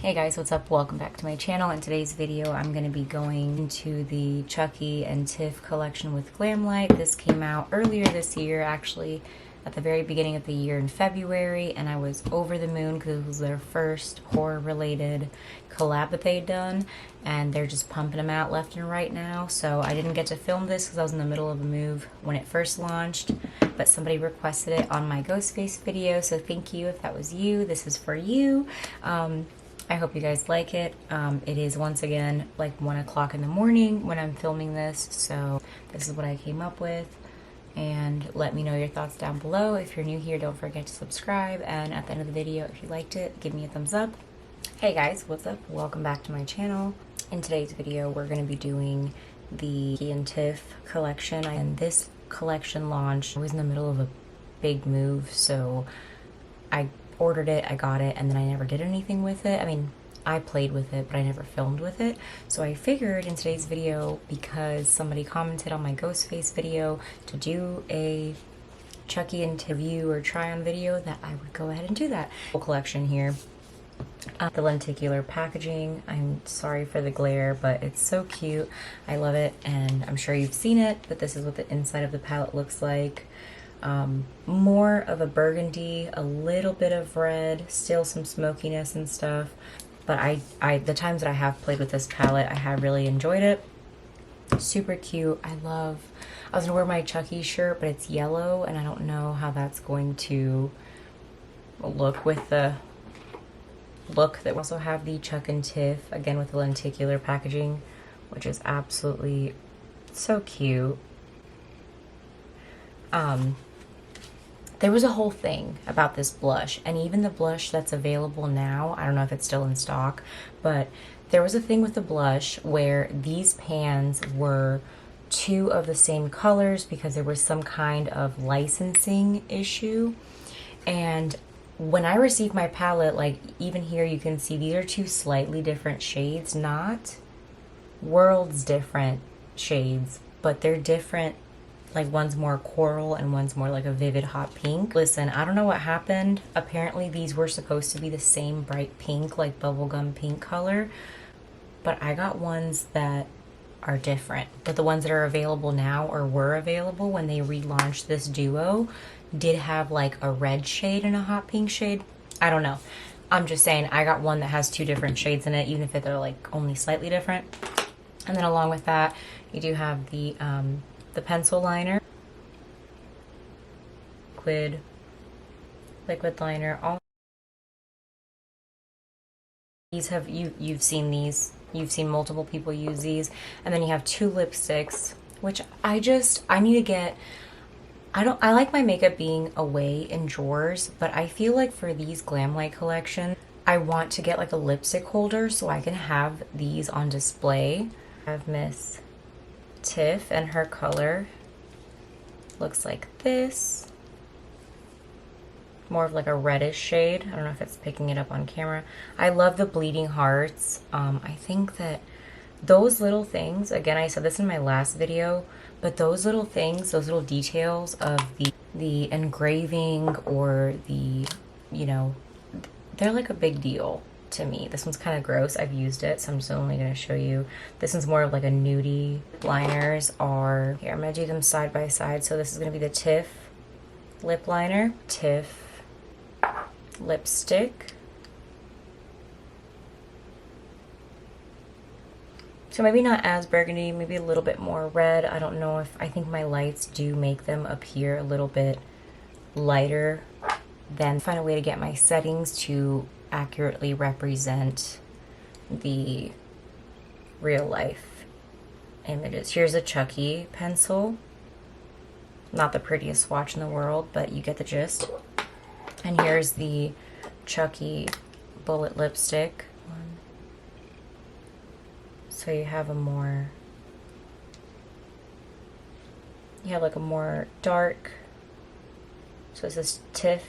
Hey guys, what's up? Welcome back to my channel. In today's video, I'm going to be going into the Chucky and Tiff collection with Glamlite. This came out earlier this year, actually, at the very beginning of the year in February, and I was over the moon because it was their first horror-related collab that they'd done, and they're just pumping them out left and right now. So I didn't get to film this because I was in the middle of a move when it first launched, but somebody requested it on my Ghostface video, so thank you if that was you. This is for you. I hope you guys like it. It is once again like 1 o'clock in the morning when I'm filming this, so this is what I came up with. And let me know your thoughts down below. If you're new here, don't forget to subscribe, and at the end of the video, if you liked it, give me a thumbs up. Hey guys, what's up? Welcome back to my channel. In today's video, we're going to be doing the Chucky and Tiff collection, and this collection launched. I was in the middle of a big move, so I ordered it, I got it, and then I never did anything with it. I mean, I played with it, but I never filmed with it. So I figured in today's video, because somebody commented on my Ghostface video to do a Chucky and Tiff review or try on video, that I would go ahead and do that. Whole collection here. The lenticular packaging, I'm sorry for the glare, but it's so cute. I love it, and I'm sure you've seen it, but this is what the inside of the palette looks like. More of a burgundy, a little bit of red, still some smokiness and stuff. But the times that I have played with this palette, I have really enjoyed it. Super cute. I was gonna wear my Chucky shirt, but it's yellow, and I don't know how that's going to look with the look that we also have the Chuck and Tiff, again with the lenticular packaging, which is absolutely so cute. There was a whole thing about this blush, and even the blush that's available now, I don't know if it's still in stock, but there was a thing with the blush where these pans were two of the same colors because there was some kind of licensing issue. And when I received my palette, like even here you can see these are two slightly different shades, not worlds different shades, but they're different. Like one's more coral and one's more like a vivid hot pink. Listen, I don't know what happened. Apparently these were supposed to be the same bright pink, like bubblegum pink color, but I got ones that are different. But the ones that are available now, or were available when they relaunched this duo, did have like a red shade and a hot pink shade. I don't know. I'm just saying I got one that has two different shades in it, even if they're like only slightly different. And then along with that, you do have the pencil liner, liquid liner. All these have you've seen these. You've seen multiple people use these. And then you have two lipsticks, which I need to get. I like my makeup being away in drawers, but I feel like for these Glamlite collection, I want to get like a lipstick holder so I can have these on display. I have Miss Tiff, and her color looks like this, more of like a reddish shade. I don't know if it's picking it up on camera. I love the bleeding hearts. I think that those little things, again, I said this in my last video, but those little things, those little details of the engraving or the, you know, they're like a big deal to me. This one's kind of gross. I've used it, so I'm just only going to show you. This one's more of like a nudie. Liners are, here, I'm going to do them side by side. So this is going to be the Tiff lip liner, Tiff lipstick. So maybe not as burgundy, maybe a little bit more red. I don't know if, I think my lights do make them appear a little bit lighter. Then find a way to get my settings to accurately represent the real life images. Here's a Chucky pencil. Not the prettiest swatch in the world, but you get the gist. And here's the Chucky bullet lipstick. So you have a more, you have like a more dark, so this is Tiff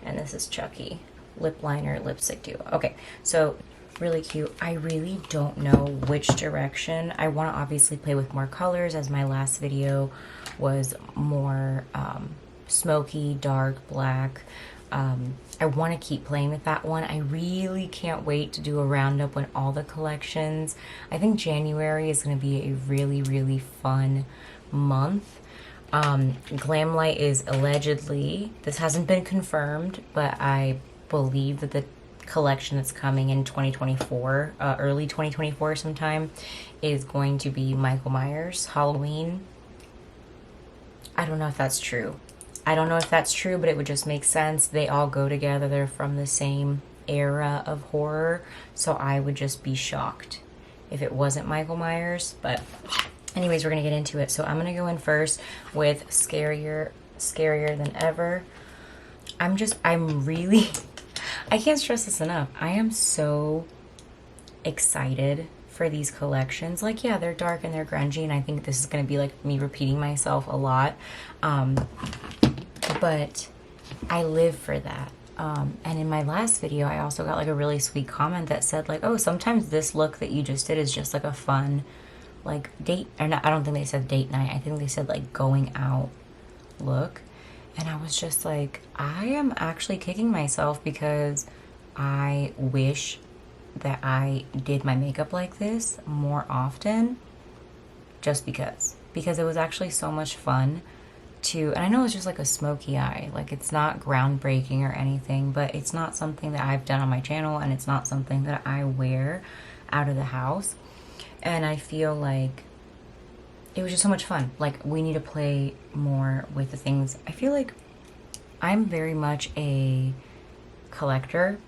and this is Chucky. Lip liner, lipstick duo. Okay, so really cute. I really don't know which direction. I want to obviously play with more colors, as my last video was more smoky, dark, black. I want to keep playing with that one. I really can't wait to do a roundup with all the collections. I think January is going to be a really, really fun month. Glamlite is allegedly, this hasn't been confirmed, but I believe that the collection that's coming in 2024, early 2024 sometime, is going to be Michael Myers Halloween. I don't know if that's true. I don't know if that's true, but it would just make sense. They all go together. They're from the same era of horror, so I would just be shocked if it wasn't Michael Myers. But anyways, we're gonna get into it. So I'm gonna go in first with Scarier Than Ever. I'm really, I can't stress this enough. I am so excited for these collections. Like, yeah, they're dark and they're grungy, and I think this is gonna be like me repeating myself a lot. But I live for that. And in my last video, I also got like a really sweet comment that said like, oh, sometimes this look that you just did is just like a fun like date, or not, I don't think they said date night. I think they said like going out look. And I was just like, I am actually kicking myself because I wish that I did my makeup like this more often, just because it was actually so much fun to, and I know it's just like a smoky eye, like it's not groundbreaking or anything, but it's not something that I've done on my channel, and it's not something that I wear out of the house. And I feel like it was just so much fun. Like, we need to play more with the things. I feel like I'm very much a collector,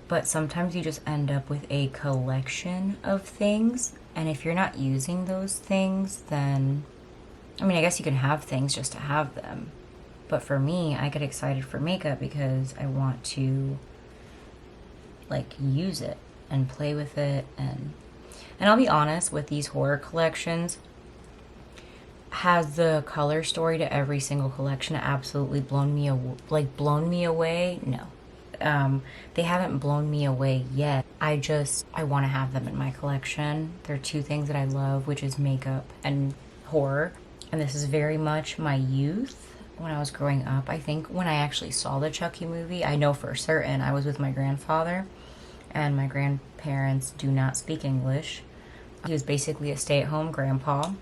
but sometimes you just end up with a collection of things, and if you're not using those things, then I mean, I guess you can have things just to have them. But for me, I get excited for makeup because I want to like use it and play with it. And I'll be honest, with these horror collections, has the color story to every single collection absolutely blown me away? No. They haven't blown me away yet. I want to have them in my collection. They're two things that I love, which is makeup and horror. And this is very much my youth when I was growing up. I think when I actually saw the Chucky movie, I know for certain I was with my grandfather, and my grandparents do not speak English. He was basically a stay-at-home grandpa,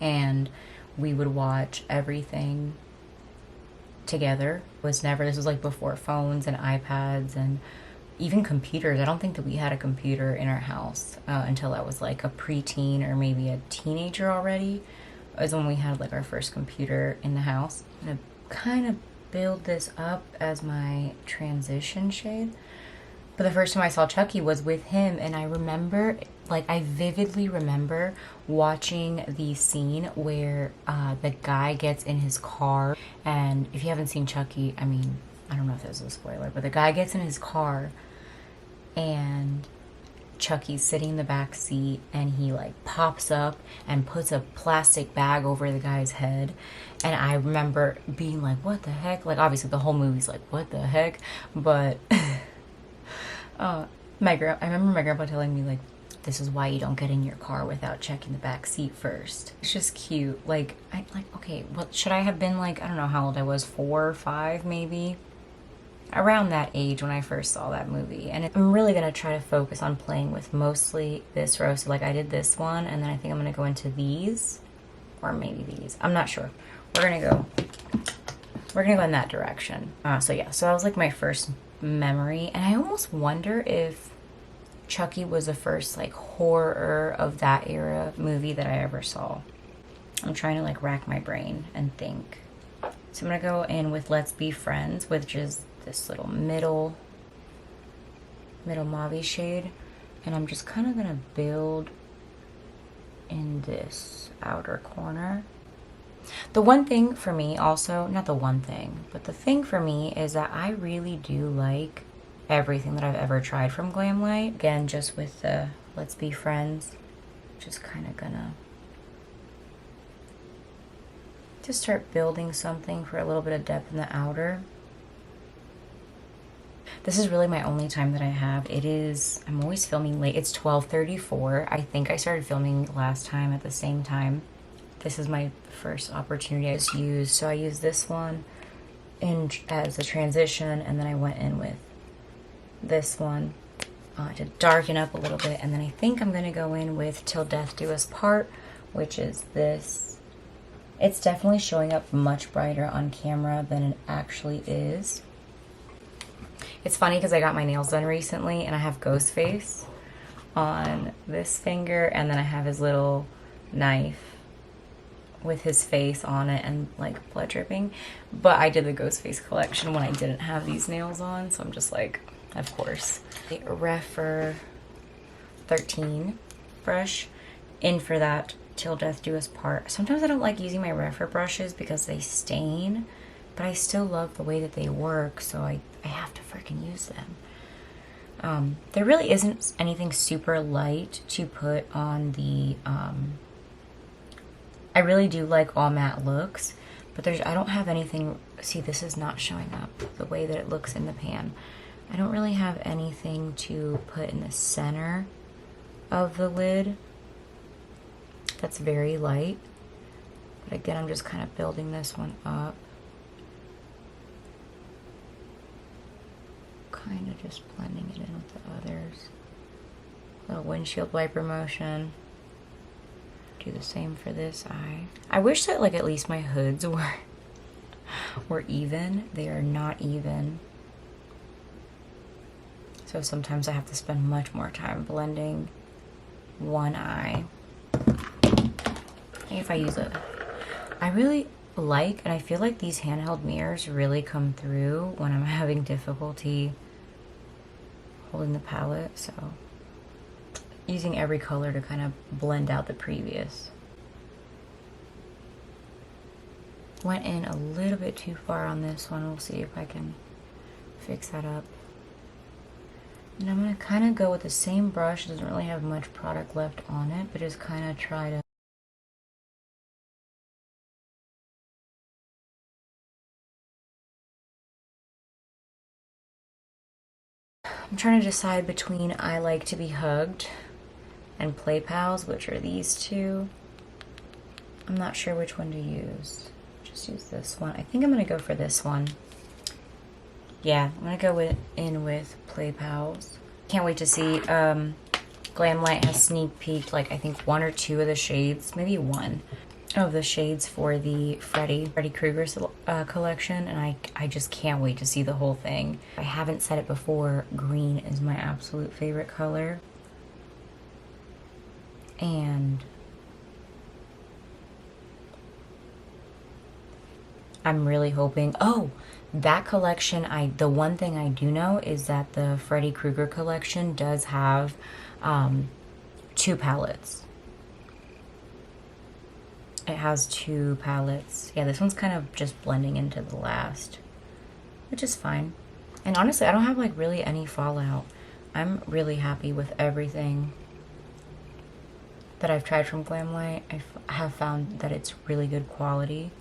and we would watch everything together. This was like before phones and iPads and even computers. I don't think that we had a computer in our house until I was like a preteen or maybe a teenager already. Was when we had like our first computer in the house. I'm gonna kind of build this up as my transition shade. But the first time I saw Chucky was with him, and I remember, like, I vividly remember watching the scene where the guy gets in his car. And if you haven't seen Chucky, I mean, I don't know if this is a spoiler, but the guy gets in his car and Chucky's sitting in the back seat, and he like pops up and puts a plastic bag over the guy's head. And I remember being like, what the heck? Like, obviously the whole movie's like, what the heck? But I remember my grandpa telling me like, this is why you don't get in your car without checking the back seat first. It's just cute. Like, okay, what should I have been like? I don't know how old I was, 4 or 5 maybe. Around that age when I first saw that movie. And I'm really going to try to focus on playing with mostly this row. So like I did this one, and then I think I'm going to go into these, or maybe these. I'm not sure. We're going to go in that direction. So yeah, so that was like my first memory. And I almost wonder if Chucky was the first like horror of that era movie that I ever saw. I'm trying to like rack my brain and think. So I'm going to go in with Let's Be Friends, which is this little middle mauve shade, and I'm just kind of gonna build in this outer corner. The one thing for me also, not the one thing, but the thing for me is that I really do like everything that I've ever tried from Glamlite. Again, just with the Let's Be Friends, just kind of gonna just start building something for a little bit of depth in the outer. This is really my only time that I have. I'm always filming late. It's 12:34. I think I started filming last time at the same time. This is my first opportunity I just used. So I used this one, in as a transition, and then I went in with this one to darken up a little bit, and then I think I'm gonna go in with Till Death Do Us Part, which is this. It's definitely showing up much brighter on camera than it actually is. It's funny because I got my nails done recently and I have Ghostface on this finger, and then I have his little knife with his face on it and like blood dripping. But I did the Ghostface collection when I didn't have these nails on, so I'm just like, of course. The Refer 13 brush in for that Till Death Do Us Part. Sometimes I don't like using my Refer brushes because they stain, but I still love the way that they work, so I have to freaking use them. There really isn't anything super light to put on the, I really do like all matte looks, but I don't have anything, see, this is not showing up the way that it looks in the pan. I don't really have anything to put in the center of the lid that's very light. But again, I'm just kind of building this one up. Kind of just blending it in with the others. Little windshield wiper motion. Do the same for this eye. I wish that like at least my hoods were even. They are not even. So sometimes I have to spend much more time blending one eye. If I use it. I really like, and I feel like these handheld mirrors really come through when I'm having difficulty holding the palette, so using every color to kind of blend out the previous. Went in a little bit too far on this one. We'll see if I can fix that up. And I'm going to kind of go with the same brush. It doesn't really have much product left on it, but just kind of try to I'm trying to decide between I Like to Be Hugged and Play Pals, which are these two. I'm not sure which one to use. Just use this one. I think I'm going to go for this one. Yeah, I'm going to go in with Play Pals. Can't wait to see. Glamlite has sneak peeked like I think one or two of the shades, maybe one of the shades for the Freddy Krueger collection, and I just can't wait to see the whole thing. I haven't said it before, green is my absolute favorite color. And I'm really hoping, oh, that collection, the one thing I do know is that the Freddy Krueger collection does have 2 palettes. It has 2 palettes. Yeah, this one's kind of just blending into the last, which is fine. And honestly, I don't have like really any fallout. I'm really happy with everything that I've tried from Glamlite. I have found that it's really good quality,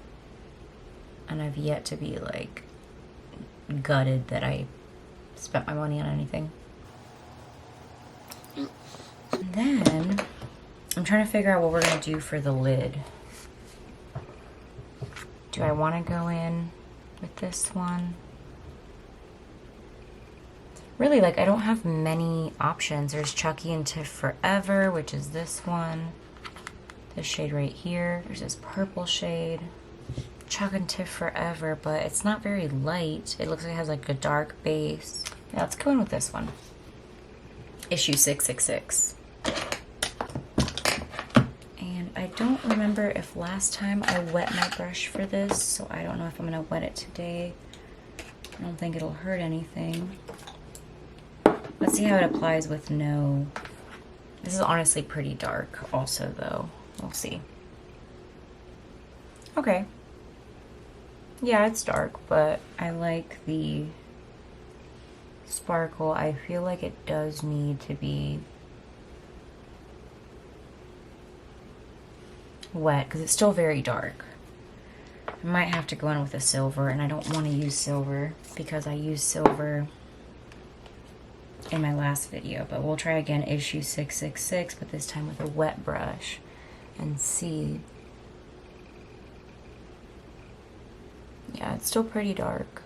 and I've yet to be like gutted that I spent my money on anything. And then I'm trying to figure out what we're gonna do for the lid. Do I want to go in with this one? Really, like, I don't have many options. There's Chucky and Tiff Forever, which is this one. This shade right here. There's this purple shade. Chuck and Tiff Forever, but it's not very light. It looks like it has like a dark base. Yeah, let's go in with this one. Issue 666. And I don't remember if last time I wet my brush for this, so I don't know if I'm gonna wet it today. I don't think it'll hurt anything. Let's see how it applies with no... This is honestly pretty dark also, though. We'll see. Okay. Yeah, it's dark, but I like the sparkle. I feel like it does need to be wet because it's still very dark. I might have to go in with a silver, and I don't want to use silver because I used silver in my last video, but we'll try again issue 666, but this time with a wet brush and see. Yeah, it's still pretty dark.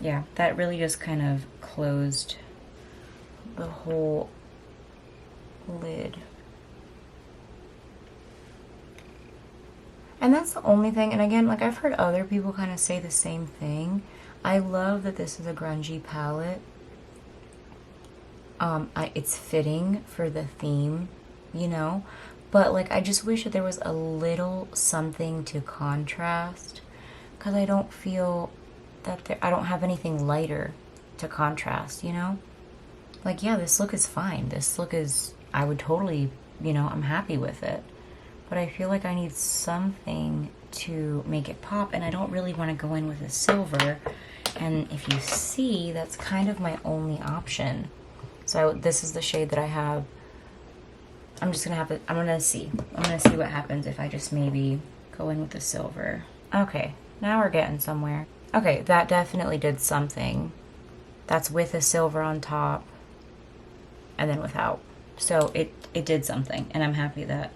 Yeah, that really just kind of closed the whole lid. And that's the only thing, and again, like I've heard other people kind of say the same thing. I love that this is a grungy palette. It's fitting for the theme, you know? But like I just wish that there was a little something to contrast, because I don't feel that I don't have anything lighter to contrast, you know? Like, yeah, this look is fine. This look is, I would totally, you know, I'm happy with it. But I feel like I need something to make it pop, and I don't really want to go in with a silver. And if you see, that's kind of my only option. So this is the shade that I have. I'm just gonna have to, I'm gonna see what happens if I just maybe go in with the silver. Okay, now we're getting somewhere. Okay, that definitely did something. That's with a silver on top and then without. So it did something, and I'm happy that.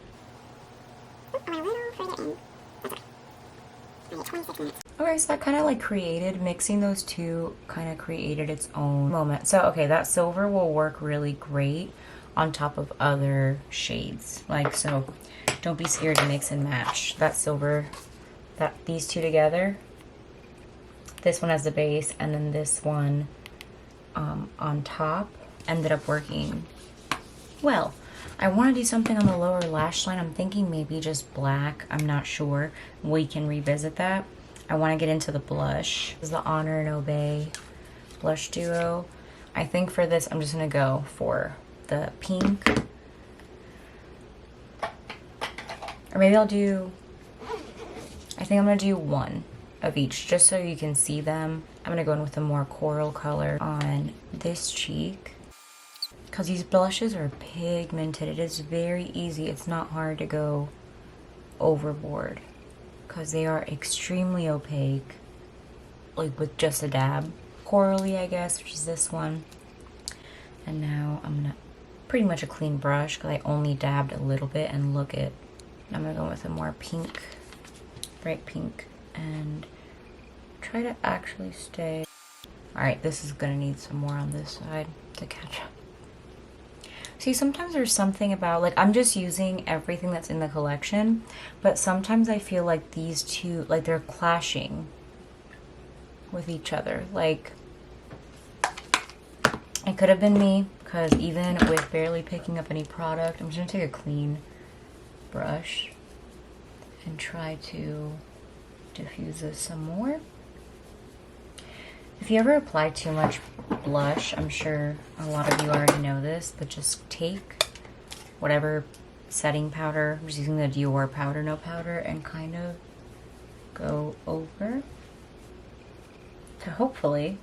Okay, so that kind of like created, mixing those two kind of created its own moment. So, okay, that silver will work really great on top of other shades. Like, so don't be scared to mix and match. That silver, these two together, this one as the base, and then this one on top, ended up working well. I want to do something on the lower lash line. I'm thinking maybe just black. I'm not sure. We can revisit that. I want to get into the blush. This is the Honor and Obey blush duo. I think for this, I'm just going to go for the pink. Or maybe I'll do, I think I'm going to do one of each just so you can see them. I'm going to go in with a more coral color on this cheek, because these blushes are pigmented. It is very easy. It's not hard to go overboard because they are extremely opaque, like with just a dab. Corally, I guess, which is this one. And now I'm gonna, pretty much a clean brush because I only dabbed a little bit, and look at, I'm gonna go with a more pink, bright pink, and try to actually stay. All right, this is gonna need some more on this side to catch up. See, sometimes there's something about, like, I'm just using everything that's in the collection, but sometimes I feel like these two, like, they're clashing with each other. Like, it could have been me, because even with barely picking up any product, I'm just gonna take a clean brush and try to diffuse this some more. If you ever apply too much blush, I'm sure a lot of you already know this, but just take whatever setting powder, I'm just using the Dior Powder No Powder, and kind of go over to hopefully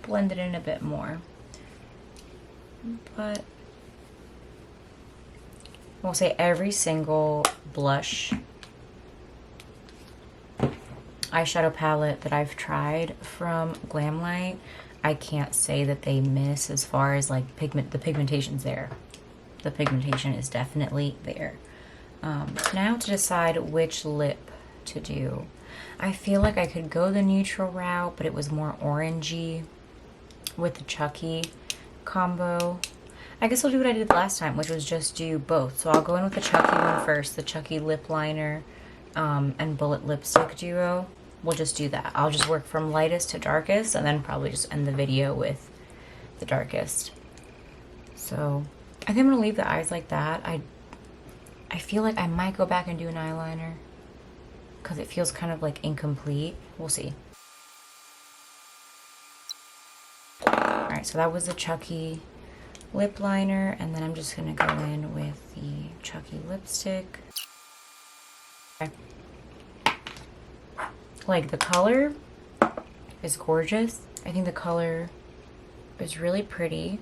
blend it in a bit more. But we'll say every single blush eyeshadow palette that I've tried from Glamlite, I can't say that they miss as far as like the pigmentation's there. The pigmentation is definitely there. Now to decide which lip to do. I feel like I could go the neutral route, but it was more orangey with the Chucky combo. I guess I'll do what I did last time, which was just do both. So I'll go in with the Chucky one first, the Chucky lip liner and bullet lipstick duo. We'll just do that. I'll just work from lightest to darkest, and then probably just end the video with the darkest. So I think I'm gonna leave the eyes like that. I feel like I might go back and do an eyeliner because it feels kind of like incomplete. We'll see. All right, so that was the Chucky lip liner, and then I'm just gonna go in with the Chucky lipstick. Okay. Like, the color is gorgeous. I think the color is really pretty,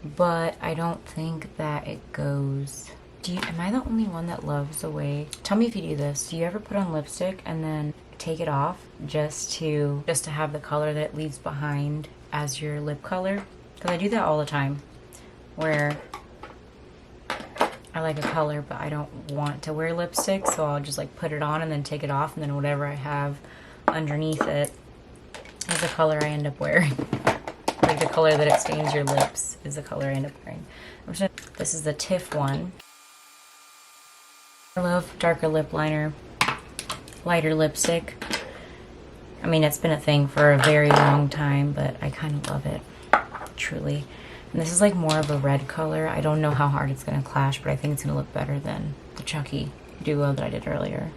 but I don't think that it goes Am I the only one that loves the way, tell me if you do this. Do you ever put on lipstick and then take it off just to have the color that it leaves behind as your lip color? Because I do that all the time, where I like a color but I don't want to wear lipstick, so I'll just like put it on and then take it off, and then whatever I have underneath it is the color I end up wearing. Like the color that it stains your lips is the color I end up wearing. This is the Tiff one. I love darker lip liner, lighter lipstick. I mean, it's been a thing for a very long time, but I kind of love it, truly. And this is like more of a red color. I don't know how hard it's going to clash, but I think it's going to look better than the Chucky duo that I did earlier.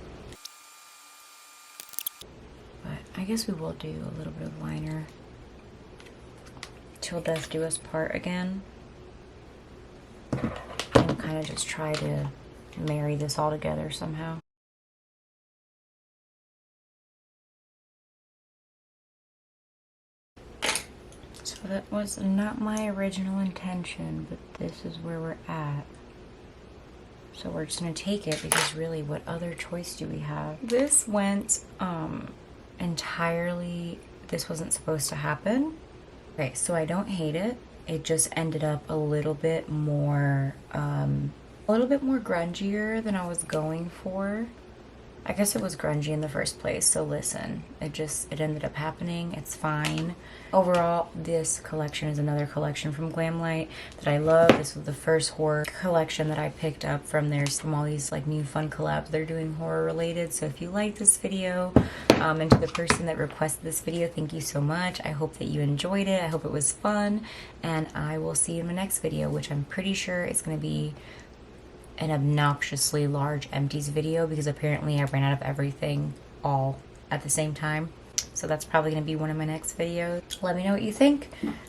But I guess we will do a little bit of liner. Till Death Do Us Part again. And kind of just try to marry this all together somehow. So that was not my original intention, but this is where we're at. So we're just gonna take it, because really, what other choice do we have? This went entirely, this wasn't supposed to happen. Okay, so I don't hate it. It just ended up a little bit more grungier than I was going for. I guess it was grungy in the first place, so listen, it ended up happening. It's fine. Overall, this collection is another collection from Glamlite that I love. This was the first horror collection that I picked up from theirs, from all these like new fun collabs they're doing horror related. So if you like this video, and to the person that requested this video, thank you so much. I hope that you enjoyed it. I hope it was fun, and I will see you in my next video, which I'm pretty sure is going to be an obnoxiously large empties video, because apparently I ran out of everything all at the same time. So that's probably going to be one of my next videos. Let me know what you think.